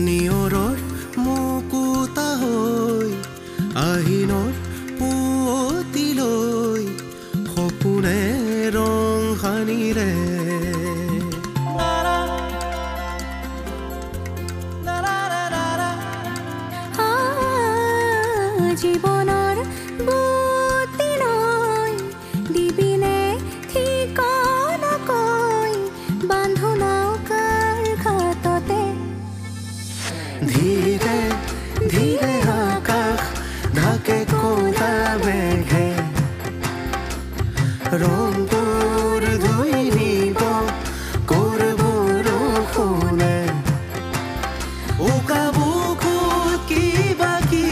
নিয়ৰৰ মুকুতা হৈ আহিনৰ পুৱতিলৈ সপোনে ৰং সানিৰে জীৱনৰ বুটিলৈ দিবিনে ঠিকনাকৈ বান্ধো নৌকাৰ ঘাটতে ধীৰে ধীৰে আকাশ ঢাকে ক'লা মেঘে ৰংবোৰ ধুই নিব ক'ৰ বৰষুণে উকা বুকুত কিবা কি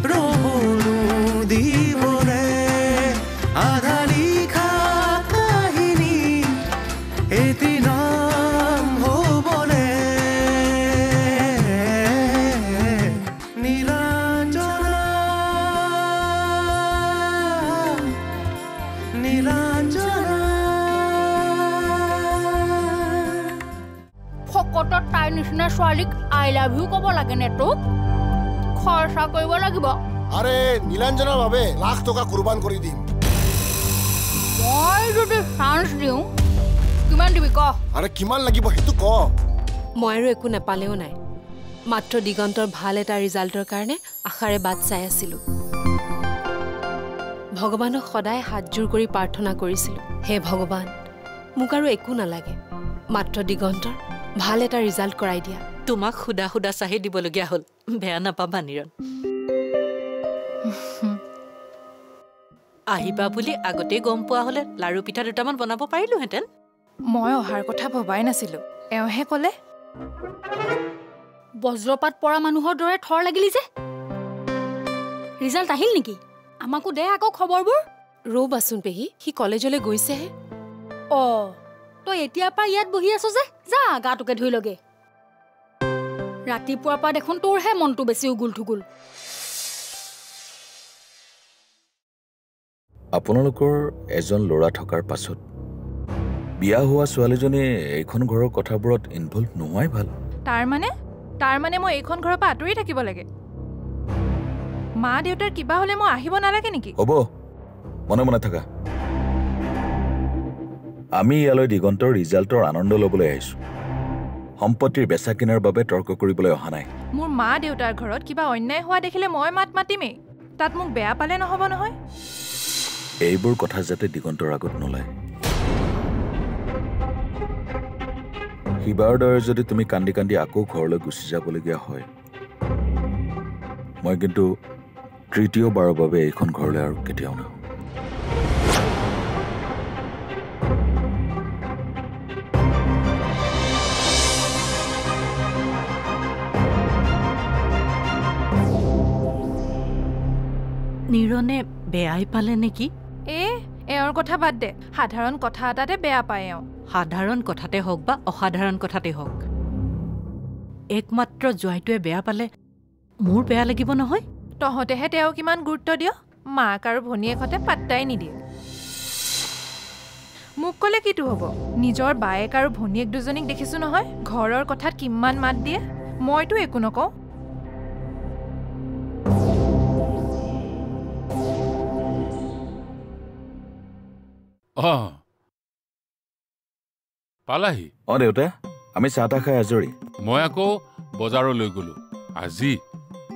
ৰ'বনো দিবনে আধা লিখা কাহিনী এদিন হ'বনে নীলাঞ্জনা নীলাঞ্জনা ফকটত তাইৰ নিচিনা ছোৱালীক আই লাভ ইউ ক'ব লাগে নে তোক খৰচা কৰিব লাগিব আৰে নীলাঞ্জনৰ বাবে লাখ টকা কুৰবান কৰি দিম মই যদি চান্স দিওঁ কিমান দিবি ক আৰে কিমান লাগিব সেইটো ক মই আৰু একো নাপালেও নাই মাত্ৰ দিগন্তৰ ভাল এটা ৰিজাল্টৰ কাৰণে আশাৰে বাট চাই আছিলোঁ ভগৱানক সদায় হাতজোৰ কৰি প্ৰাৰ্থনা কৰিছিলোঁ হে ভগৱান মোক আৰু একো নালাগে মাত্ৰ দিগন্তৰ ভাল এটা ৰিজাল্ট কৰাই দিয়া তোমাক খুদা খুদা চাহি দিবলগীয়া হ'ল বেয়া নাপাবা নিৰণ আহিবা বুলি আগতে গম পোৱা হ'লে লাৰু পিঠা দুটামান বনাব পাৰিলোহেঁতেন মই অহাৰ কথা ভবাই নাছিলোঁ এওঁহে ক'লে বজ্ৰপাত পৰা মানুহৰ দৰে থৰ লাগিলি যে ৰিজাল্ট আহিল নেকি আমাকো দে আকৌ খবৰবোৰ ৰ'বাচোন পেহী সি কলেজলৈ গৈছেহে তই এতিয়াৰ পৰা ইয়াত বহি আছ যে যা গাটোকে ধুই লগে ৰাতিপুৱাৰ পৰা দেখোন তোৰহে মনটো বেছি উগুল থুগুল আপোনালোকৰ এজন ল'ৰা থকাৰ পাছত বিয়া হোৱা ছোৱালীজনী এইখন ঘৰৰ কথাবোৰত ইনভলভ নোহোৱাই ভাল তাৰ মানে মই এইখন ঘৰৰ পৰা আঁতৰি থাকিব লাগে মা দেউতাৰ কিবা হ'লে মই আহিব নালাগে নেকি হ'ব মনে মনে থাকা আমি ইয়ালৈ দিগন্তৰ ৰিজাল্টৰ আনন্দ ল'বলৈ আহিছোঁ সম্পত্তিৰ বেচা কিনাৰ বাবে তৰ্ক কৰিবলৈ অহা নাই মোৰ মা দেউতাৰ ঘৰত কিবা অন্যায় হোৱা দেখিলে মই মাত মাতিমেই তাত মোক বেয়া পালে নহ'ব নহয় এইবোৰ কথা যাতে দিগন্তৰ আগত নোলায় সিবাৰ দৰে যদি তুমি কান্দি কান্দি আকৌ ঘৰলৈ গুচি যাবলগীয়া হয় মই কিন্তু তৃতীয়বাৰৰ বাবে এইখন ঘৰলৈ আৰু কেতিয়াও নাহোঁ নিৰণে বেয়াই পালে নেকি এওঁৰ কথা বাদ দে সাধাৰণ কথা এটাতে বেয়া পায় এওঁ সাধাৰণ কথাতে হওক বা অসাধাৰণ কথাতে হওক একমাত্ৰ জোৱাইটোৱে বেয়া পালে মোৰ বেয়া লাগিব নহয় তহঁতেহে তেওঁ কিমান গুৰুত্ব দিয় মাক আৰু ভনীয়েকহঁতে পাত্তাই নিদিয়ে মোক ক'লে কিটো হ'ব নিজৰ বায়েক আৰু ভনীয়েক দুজনীক দেখিছোঁ নহয় ঘৰৰ কথাত কিমান মাত দিয়ে মইতো একো নকওঁ পালাহি দেউতা আমি চাহ তাহ খাই আজৰি মই আকৌ বজাৰলৈ গলো আজি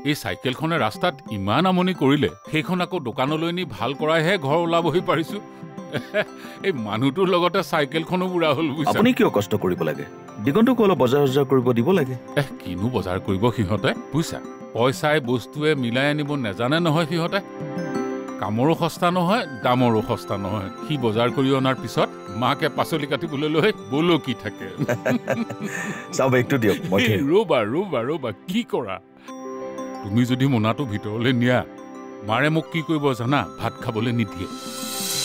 এই চাইকেলখনে ৰাস্তাত ইমান আমনি কৰিলে সেইখন আকৌ দোকানলৈ নি ভাল কৰাইহে ঘৰ ওলাবহি পাৰিছো এই মানুহটোৰ লগতে চাইকেলখনো বুঢ়া হ'ল আপুনি কিয় কষ্ট কৰিব লাগে দিগন্তকো অলপ বজাৰ কৰিব দিব লাগে কিনো বজাৰ কৰিব সিহঁতে বুইছা পইচাই বস্তুৱে মিলাই আনিব নেজানে নহয় সিহঁতে কামৰো সস্তা নহয় দামৰো সস্তা নহয় সি বজাৰ কৰি অনাৰ পিছত মাকে পাচলি কাটিবলৈ লৈ বলকি থাকে চাব একটু দিয়ক ৰবা কি কৰা তুমি যদি মোনাটো ভিতৰলৈ নিয়া মাৰে মোক কি কৰিব জানা ভাত খাবলৈ নিদিয়ে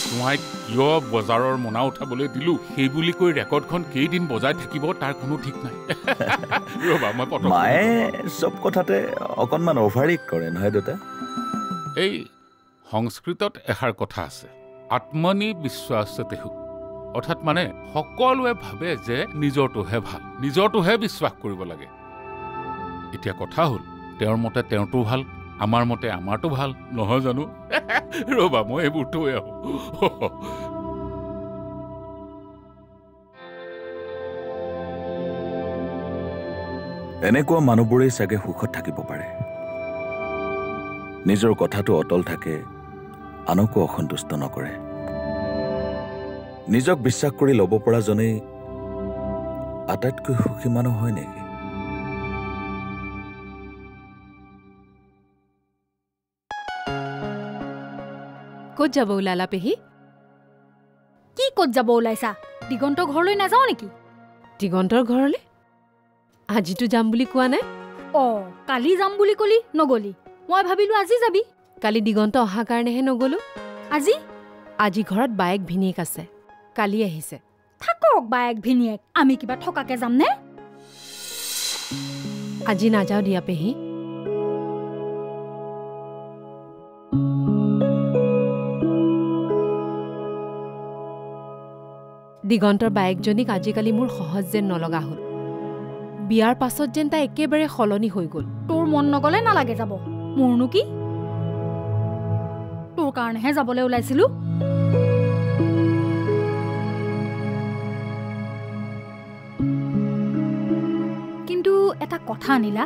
তোমাক কিয় বজাৰৰ মোনা উঠাবলৈ দিলো সেই বুলি কৈ ৰেকৰ্ডখন কেইদিন বজাই থাকিব তাৰ কোনো ঠিক নাই ৰবা মই পটক মায়ে সব কথাতে অকনমান অভাৰিক কৰে নহয় দেউতা এই সংস্কৃতত এষাৰ কথা আছে আত্মনি বিশ্বাসতেহু অৰ্থাৎ মানে সকলোৱে ভাবে যে নিজৰটোহে ভাল নিজৰটোহে বিশ্বাস কৰিব লাগে এতিয়া কথা হ'ল তেওঁৰ মতে তেওঁৰটো ভাল আমাৰ মতে আমাৰটো ভাল নহয় জানো ৰবা মই এইবোৰ থৈ আহোঁ এনেকুৱা মানুহবোৰেই চাগে সুখত থাকিব পাৰে নিজৰ কথাটো অটল থাকে আনকো অসন্তুষ্ট নকৰে নিজক বিশ্বাস কৰি ল'ব পৰাজনেই আটাইতকৈ সুখী মানুহ হয় নেকি ক'ত যাব ওলালা পেহী কি ক'ত যাব ওলাইছা দিগন্তৰ ঘৰলৈ নাযাওঁ নেকি দিগন্তৰ ঘৰলৈ আজিতো যাম বুলি কোৱা নাই কালি যাম বুলি কলি নগলি মই ভাবিলো আজি যাবি কালি দিগন্ত অহা কাৰণেহে নগলো আজি ঘৰত বায়েক ভিনিয়েক আছে কালি আহিছে থাকক বায়েক ভিনিয়েক আমি কিবা থকাকে যাম নে আজি নাযাওঁ দিয়া পেহী দিগন্তৰ বায়েকজনীক আজিকালি মোৰ সহজ যেন নলগা হ'ল বিয়াৰ পাছত যেন তাই একেবাৰে সলনি হৈ গ'ল তোৰ মন নগলে নালাগে যাব মোৰনো কি তোৰ কাৰণেহে যাবলৈ ওলাইছিলো কিন্তু এটা কথা আনিলা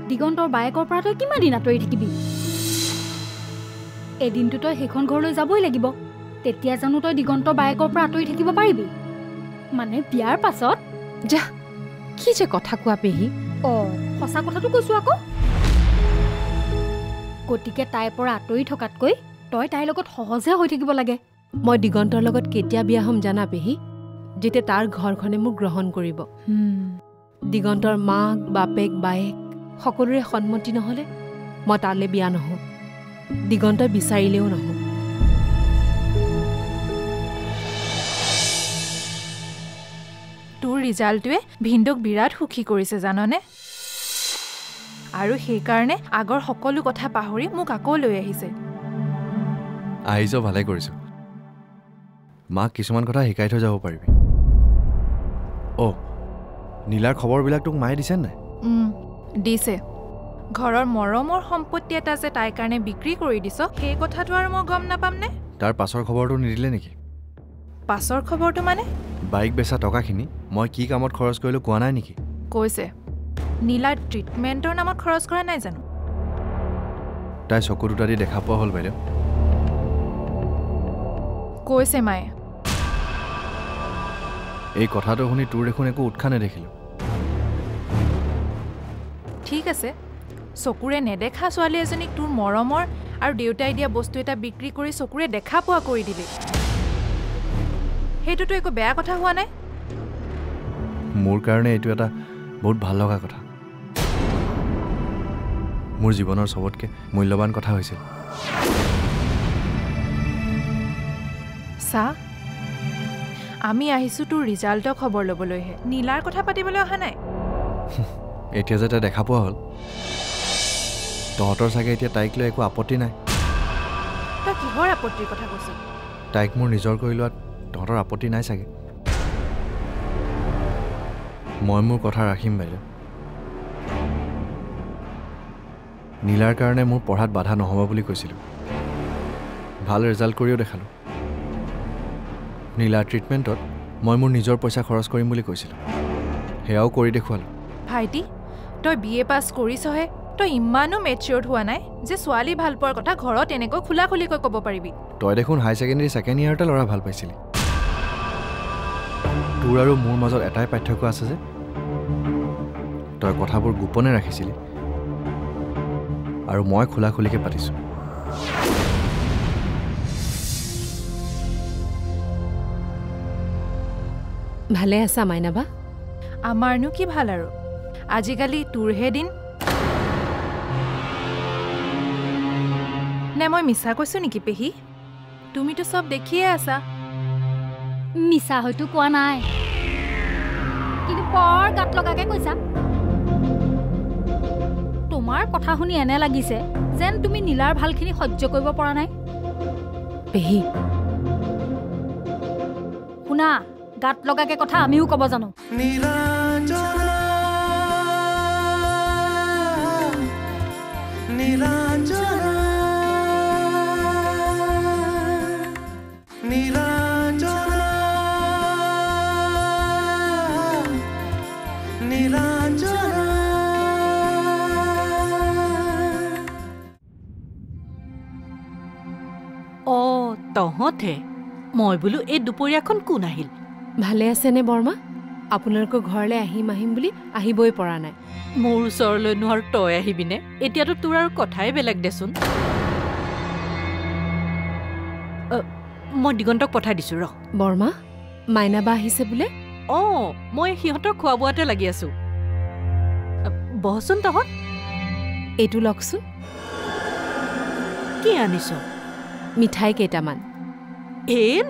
দিগন্তৰ বায়েকৰ পৰা তই কিমান দিন আঁতৰি থাকিবি এদিনটো তই সেইখন ঘৰলৈ যাবই লাগিব তেতিয়া জানো তই দিগন্তৰ বায়েকৰ পৰা আঁতৰি থাকিব পাৰিবি মানে বিয়াৰ পাছত যা কি যে কথা কোৱা পেহী সঁচা কথাটো কৈছো আকৌ গতিকে তাইৰ পৰা আঁতৰি থকাতকৈ তই তাইৰ লগত সহজে হৈ থাকিব লাগে মই দিগন্তৰ লগত কেতিয়া বিয়া হ'ম জানা পেহী যেতিয়া তাৰ ঘৰখনে মোক গ্ৰহণ কৰিব দিগন্তৰ মাক বাপেক বায়েক সকলোৰে সন্মতি নহ'লে মই তালৈ বিয়া নহওঁ দিগন্তই বিচাৰিলেও নহওঁ তোৰ ৰিজাল্টটোৱে ভিন্দক বিৰাট সুখী কৰিছে জাননে আৰু সেইকাৰণে আগৰ সকলো কথা পাহৰি মোক আকৌ লৈ আহিছে আহিছ ভালে কৰিছ মাক কিছুমান কথা শিকাই থৈ যাব পাৰিবি নীলাৰ খবৰবিলাক তোক মায়ে দিছে নাই দিছে ঘৰৰ মৰমৰ সম্পত্তি এটা যে তাইৰ কাৰণে বিক্ৰী কৰি দিছ সেই কথাটো আৰু মই গম নাপাম নে তাৰ পাছৰ খবৰটো নিদিলে নেকি পাছৰ খবৰটো মানে বাইক বেচা টকাখিনি মই কি কামত খৰচ কৰিলো কোৱা নাই নেকি কৈছে নীলাৰ ট্ৰিটমেণ্টৰ নামত খৰচ কৰা নাই জানো তাই চকু দুটা দি দেখা পোৱা হ'ল বাইদেউ কৈছে মায়ে এই কথাটো শুনি তোৰ দেখোন একো উৎসাহ নেদেখিলোঁ ঠিক আছে চকুৰে নেদেখা ছোৱালী এজনীক তোৰ মৰমৰ আৰু দেউতাই দিয়া বস্তু এটা বিক্ৰী কৰি চকুৰে দেখা পোৱা কৰি দিলি সেইটোতো একো বেয়া কথা হোৱা নাই মোৰ কাৰণে এইটো এটা বহুত ভাল লগা কথা মোৰ জীৱনৰ চবতকৈ মূল্যৱান কথা হৈছিল চা আমি আহিছোঁ তোৰ ৰিজাল্টৰ খবৰ ল'বলৈহে নীলাৰ কথা পাতিবলৈ অহা নাই এতিয়া যে তাই দেখা পোৱা হ'ল তহঁতৰ চাগে এতিয়া তাইক লৈ একো আপত্তি নাই তই কিহৰ আপত্তিৰ কথা কৈছ তাইক মোৰ নিজৰ কৰি লোৱাত তহঁতৰ আপত্তি নাই চাগে মই মোৰ কথা ৰাখিম বাইদেউ নীলাৰ কাৰণে মোৰ পঢ়াত বাধা নহ'ব বুলি কৈছিলোঁ ভাল ৰিজাল্ট কৰিও দেখালোঁ নীলাৰ ট্ৰিটমেণ্টত মই মোৰ নিজৰ পইচা খৰচ কৰিম বুলি কৈছিলোঁ সেয়াও কৰি দেখুৱালোঁ ভাইটি তই BA পাছ কৰিছহে তই ইমানো মেচিয়ৰ্ড হোৱা নাই যে ছোৱালী ভাল পোৱাৰ কথা ঘৰত এনেকৈ খোলা খুলিকৈ ক'ব পাৰিবি তই দেখোন হাই ছেকেণ্ডেৰী ছেকেণ্ড ইয়াৰতে ল'ৰা ভাল পাইছিলি তোৰ আৰু মোৰ মাজত এটাই পাৰ্থক্য আছে যে তই কথাবোৰ গোপনে ৰাখিছিলি আৰু মই খোলা খুলিকৈ পাতিছোঁ ভালে আছা মাইনাবা আমাৰনো কি ভাল আৰু আজিকালি তোৰহে দিন নে মই মিছা কৈছোঁ নেকি পেহী তুমিতো চব দেখিয়ে আছা মিছা হয়তো কোৱা নাই কিন্তু বৰ গাত লগাকে কৈছা তোমাৰ কথা শুনি এনে লাগিছে যেন তুমি নীলাৰ ভালখিনি সহ্য কৰিব পৰা নাই পেহী শুনা গাত লগাকে কথা আমিও ক'ব জানো নীলাঞ্জনা তহঁতহে মই বোলো এই দুপৰীয়াখন কোন আহিল ভালে আছেনে বৰমা আপোনালোকৰ ঘৰলৈ আহিম বুলি আহিবই পৰা নাই মোৰ ওচৰলৈনো আৰু তই আহিবিনে এতিয়াতো তোৰ আৰু কথাই বেলেগ দেচোন মই দিগন্তক পঠাই দিছো ৰ বৰমা মাইনাবা আহিছে বোলে মই সিহঁতৰ খোৱা বোৱাতে লাগি আছো বহচোন তহঁত এইটো লওকচোন কি আনিছ মিঠাই কেইটামান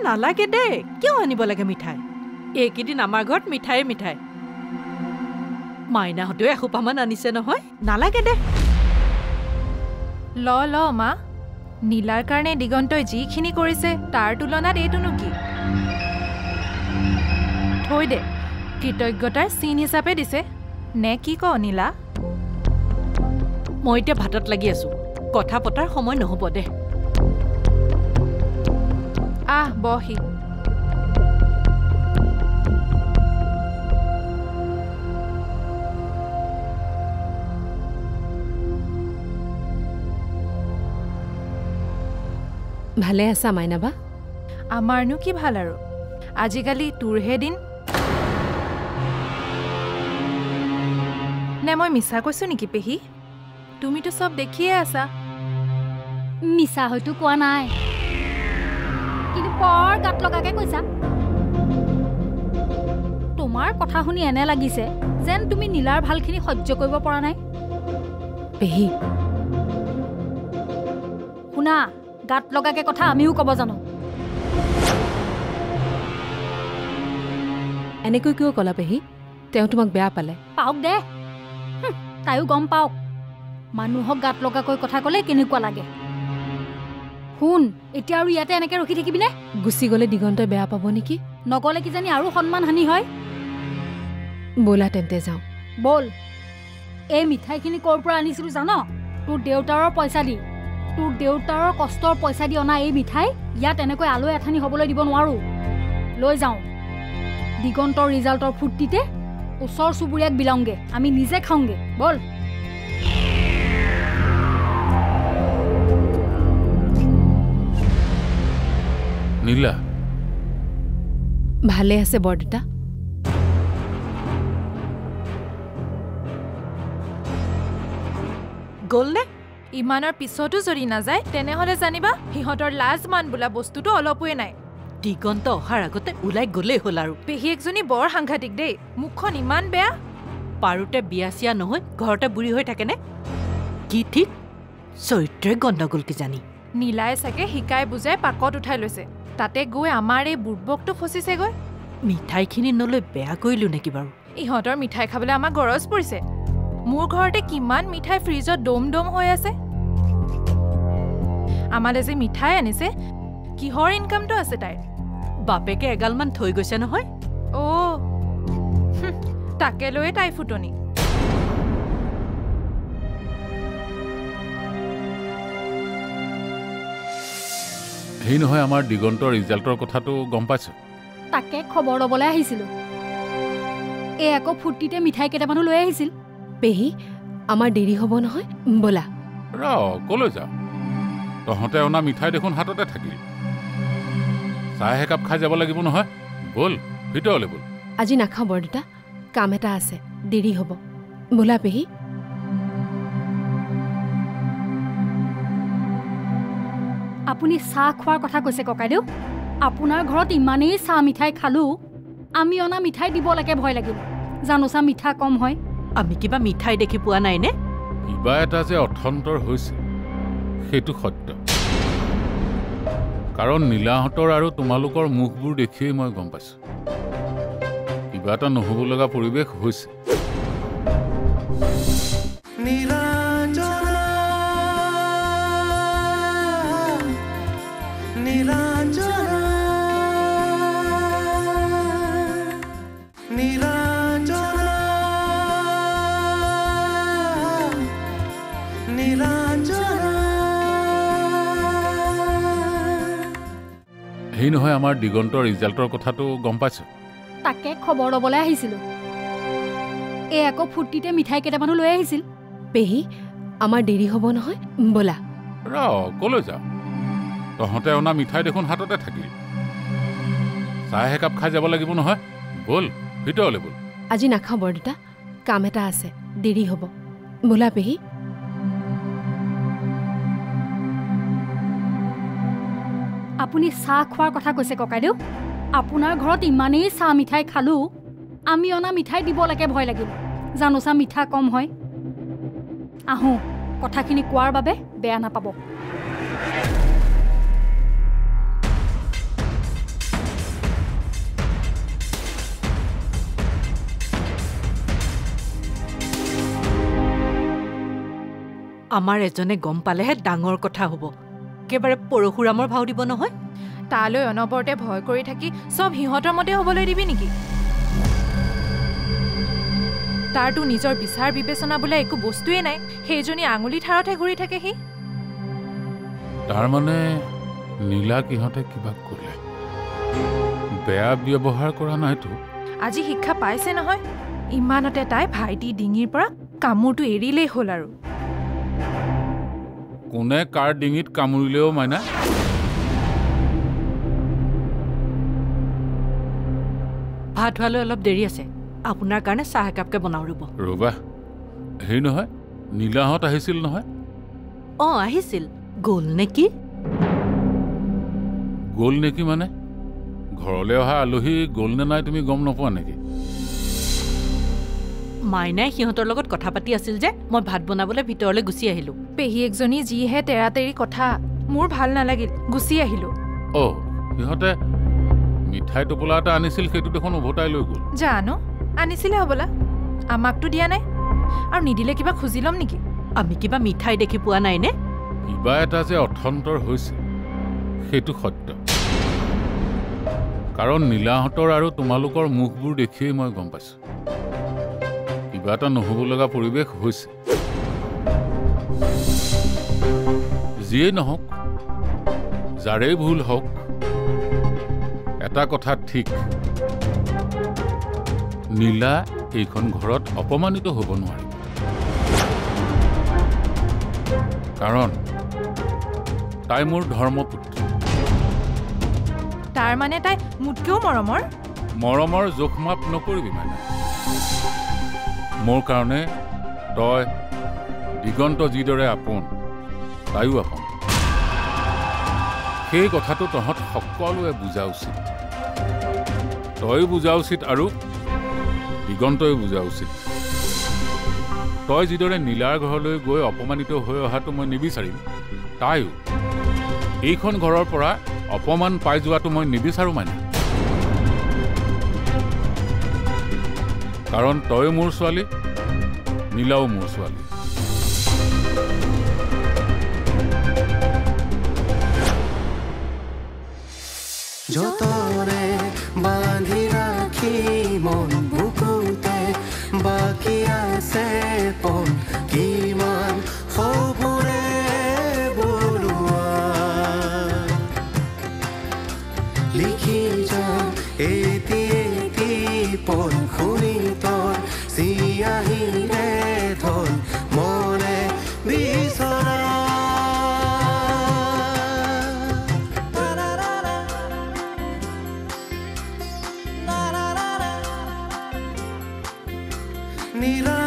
নালাগে দে কিয় আনিব লাগে মিঠাই এইকেইদিন আমাৰ ঘৰত মিঠাই মাইনাহঁতেও এসোপামান আনিছে নহয় নালাগে দে ল মা নীলাৰ কাৰণে দিগন্তই যিখিনি কৰিছে তাৰ তুলনাত এইটোনো কি থৈ দে কৃতজ্ঞতাৰ চিন হিচাপে দিছে নে কি ক নীলা মই এতিয়া ভাতত লাগি আছো কথা পতাৰ সময় নহ'ব দে বহি ভালে আছা মাইনাবা আমাৰনো কি ভাল আৰু আজিকালি তোৰহে দিন নে মই মিছা কৈছো নেকি পেহী তুমিতো চব দেখিয়ে আছা মিছা হয়তো কোৱা নাই কিন্তু বৰ গাত লগাকে কৈছা তোমাৰ কথা শুনি এনে লাগিছে যেন তুমি নীলাৰ ভালখিনি সহ্য কৰিব পৰা নাই পেহী শুনা গাত লগাকে কথা আমিও ক'ব জানো এনেকৈ কিয় ক'লা পেহী তেওঁ তোমাক বেয়া পালে পাওক দে তাইও গম পাওক মানুহক গাত লগাকৈ কথা ক'লে কেনেকুৱা লাগে শুন এতিয়া আৰু ইয়াতে এনেকে ৰখি থাকিবিনে গুচি গ'লে দিগন্তই বেয়া পাব নেকি নগ'লে কিজানি আৰু সন্মান হানি হয় ব'লা তেন্তে যাওঁ বল এই মিঠাইখিনি ক'ৰ পৰা আনিছিলোঁ জান তোৰ দেউতাৰৰ পইচা দি তোৰ দেউতাৰৰ কষ্টৰ পইচা দি অনা এই মিঠাই ইয়াত এনেকৈ আলৈ আঠানি হ'বলৈ দিব নোৱাৰো লৈ যাওঁ দিগন্তৰ ৰিজাল্টৰ ফূৰ্তিতে ওচৰ চুবুৰীয়াক বিলাওঁগে আমি নিজে খাওঁগে বল নীলা ভালে আছে বৰদেউতা গ'লনে ইমানৰ পিছতো যদি নাযায় তেনেহ'লে জানিবা সিহঁতৰ লাজ মান বোলা বস্তুটো অলপোৱে নাই দিগন্ত অহাৰ আগতে ওলাই গ'লেই হ'ল আৰু পেহীয়েকজনী বৰ সাংঘাতিক দেই মুখখন ইমান বেয়া পাৰোতে বিয়া চিয়া নহয় ঘৰতে বুঢ়ী হৈ থাকেনে কি ঠিক চৰিত্ৰই গণ্ডগোল কিজানি নীলাই চাগে শিকাই বুজাই পাকত উঠাই লৈছে তাতে গৈ আমাৰ এই বুৰ্বকটো ফচিছেগৈ মিঠাইখিনি নলৈ বেয়া কৰিলো নেকি বাৰু ইহঁতৰ মিঠাই খাবলৈ আমাক গৰজ পৰিছে মোৰ ঘৰতে কিমান মিঠাই ফ্ৰিজত দম হৈ আছে আমালে যে মিঠাই আনিছে কিহৰ ইনকামটো আছে তাইৰ বাপেকে এগালমান থৈ গৈছে নহয় তাকে লৈয়ে তাই ফুটনি সেই নহয় আমাৰ দিগন্তৰ ৰিজাল্টৰ কথাটো গম পাইছো তাকে খবৰ ল'বলৈ আহিছিলোঁ এই আকৌ ফূৰ্তিতে মিঠাই কেইটামানো লৈ আহিছিল পেহী আমাৰ দেৰি হ'ব নহয় ব'লা কলৈ যাওঁ তহঁতে অনা মিঠাই দেখোন হাততে থাকিল চাহ একাপ খাই যাব লাগিব নহয় ব'ল ভিতৰলৈ ব'ল আজি নাখাওঁ বৰদেউতা কাম এটা আছে দেৰি হ'ব ব'লা পেহী আপুনি চাহ খোৱাৰ কথা কৈছে ককাইদেউ আপোনাৰ ঘৰত ইমানেই চাহ মিঠাই খালো আমি অনা মিঠাই দিবলৈকে ভয় লাগিল জানোচা মিঠা কম হয় আমি কিবা মিঠাই দেখি পোৱা নাই নে কিবা এটা যে অথন্তৰ হৈছে সেইটো সত্য কাৰণ নীলাহঁতৰ আৰু তোমালোকৰ মুখবোৰ দেখিয়েই মই গম পাইছো কিবা এটা নহ'ব লগা পৰিৱেশ হৈছে সেই নহয় আমাৰ দিগন্তৰ ৰিজাল্টৰ কথাটো গম পাইছো তাকে খবৰ ল'বলৈ আহিছিলোঁ এই আকৌ ফূৰ্তিতে মিঠাই কেইটামানো লৈ আহিছিল পেহী আমাৰ দেৰি হ'ব নহয় ব'লা কলৈ যাওঁ তহঁতে অনা মিঠাই দেখোন হাততে থাকিল চাহ একাপ খাই যাব লাগিব নহয় বল ভিতৰলৈ বল আজি নাখাওঁ বৰদেউতা কাম এটা আছে দেৰি হ'ব বোলা পেহী আপুনি চাহ খোৱাৰ কথা কৈছে ককাইদেউ আপোনাৰ ঘৰত ইমানেই চাহ মিঠাই খালোঁ আমি অনা মিঠাই দিবলৈকে ভয় লাগিল জানো চাহ মিঠা কম হয় আহোঁ কথাখিনি কোৱাৰ বাবে বেয়া নাপাব আমাৰ এজনে গম পালেহে ডাঙৰ কথা হ'ব একেবাৰে পৰশুৰামৰ ভাও দিব নহয় তালৈ অনবৰতে ভয় কৰি থাকি চব সিহঁতৰ মতে হ'বলৈ দিবি নেকি তাৰতো নিজৰ বিচাৰ বিবেচনা বোলে একো বস্তুৱে নাই সেইজনী আঙুলি ঠাৰতহে ঘূৰি থাকে সি তাৰমানে নীলাক ইহঁতে কিবা ক'লে বেয়া ব্যৱহাৰ কৰা নাইতো আজি শিক্ষা পাইছে নহয় ইমানতে তাই ভাইটি ডিঙিৰ পৰা কামোৰটো এৰিলেই হ'ল আৰু কোনে কাৰ ডিঙিত কামুৰিলেও মাইনা ভাত হোৱালৈ অলপ দেৰি আছে আপোনাৰ কাৰণে চাহ একাপকে বনাওঁ ৰবা হেৰি নহয় নীলাহঁত আহিছিল নহয় আহিছিল গ'ল নেকি মানে ঘৰলৈ অহা আলহী গ'ল নে নাই তুমি গম নোপোৱা নেকি মাইনাই সিহঁতৰ লগত কথা পাতি আছিল যে মই ভাত বনাবলৈ ভিতৰলৈ গুচি আহিলোঁ পেহীয়েকজনী যিহে তেৰাতেৰি কথা মোৰ ভাল নালাগিল গুচি আহিলোঁ সিহঁতে মিঠাই টোপোলা এটা আনিছিল সেইটো দেখোন উভতাই লৈ গ'ল জানো আনিছিলে হ'বলা আমাকতো দিয়া নাই আৰু নিদিলে কিবা খুজি ল'ম নেকি আমি কিবা মিঠাই দেখি পোৱা নাই নে কিবা এটা যে অথন্তৰ হৈছে সেইটো সত্য কাৰণ নীলাহঁতৰ আৰু তোমালোকৰ মুখবোৰ দেখিয়েই মই গম পাইছোঁ কিবা এটা নহ'ব লগা পৰিৱেশ হৈছে যিয়েই নহওক যাৰেই ভুল হওক এটা কথা ঠিক নীলা এইখন ঘৰত অপমানিত হ'ব নোৱাৰিব কাৰণ তাই মোৰ ধৰ্মপুত্ৰ তাৰ মানে তাই মোতকেও মৰমৰ জোখমাপ নকৰিবি মানে মোৰ কাৰণে তই দিগন্ত যিদৰে আপোন তাইও আপোন সেই কথাটো তহঁত সকলোৱে বুজা উচিত তই বুজা উচিত আৰু দিগন্তই বুজা উচিত তই যিদৰে নীলাৰ ঘৰলৈ গৈ অপমানিত হৈ অহাটো মই নিবিচাৰিম তাইও এইখন ঘৰৰ পৰা অপমান পাই যোৱাটো মই নিবিচাৰোঁ মানে কাৰণ তই মোৰ ছোৱালী নীলাও মোৰ ছোৱালী যতনে বান্ধি ৰাখি মন বুকুতে বাকী আছে পন কিমান সপোনে বলোৱা লিখি যাম এটি পন শুনি তই চিয়াহিৰে ধন মনে বিচৰা নীলা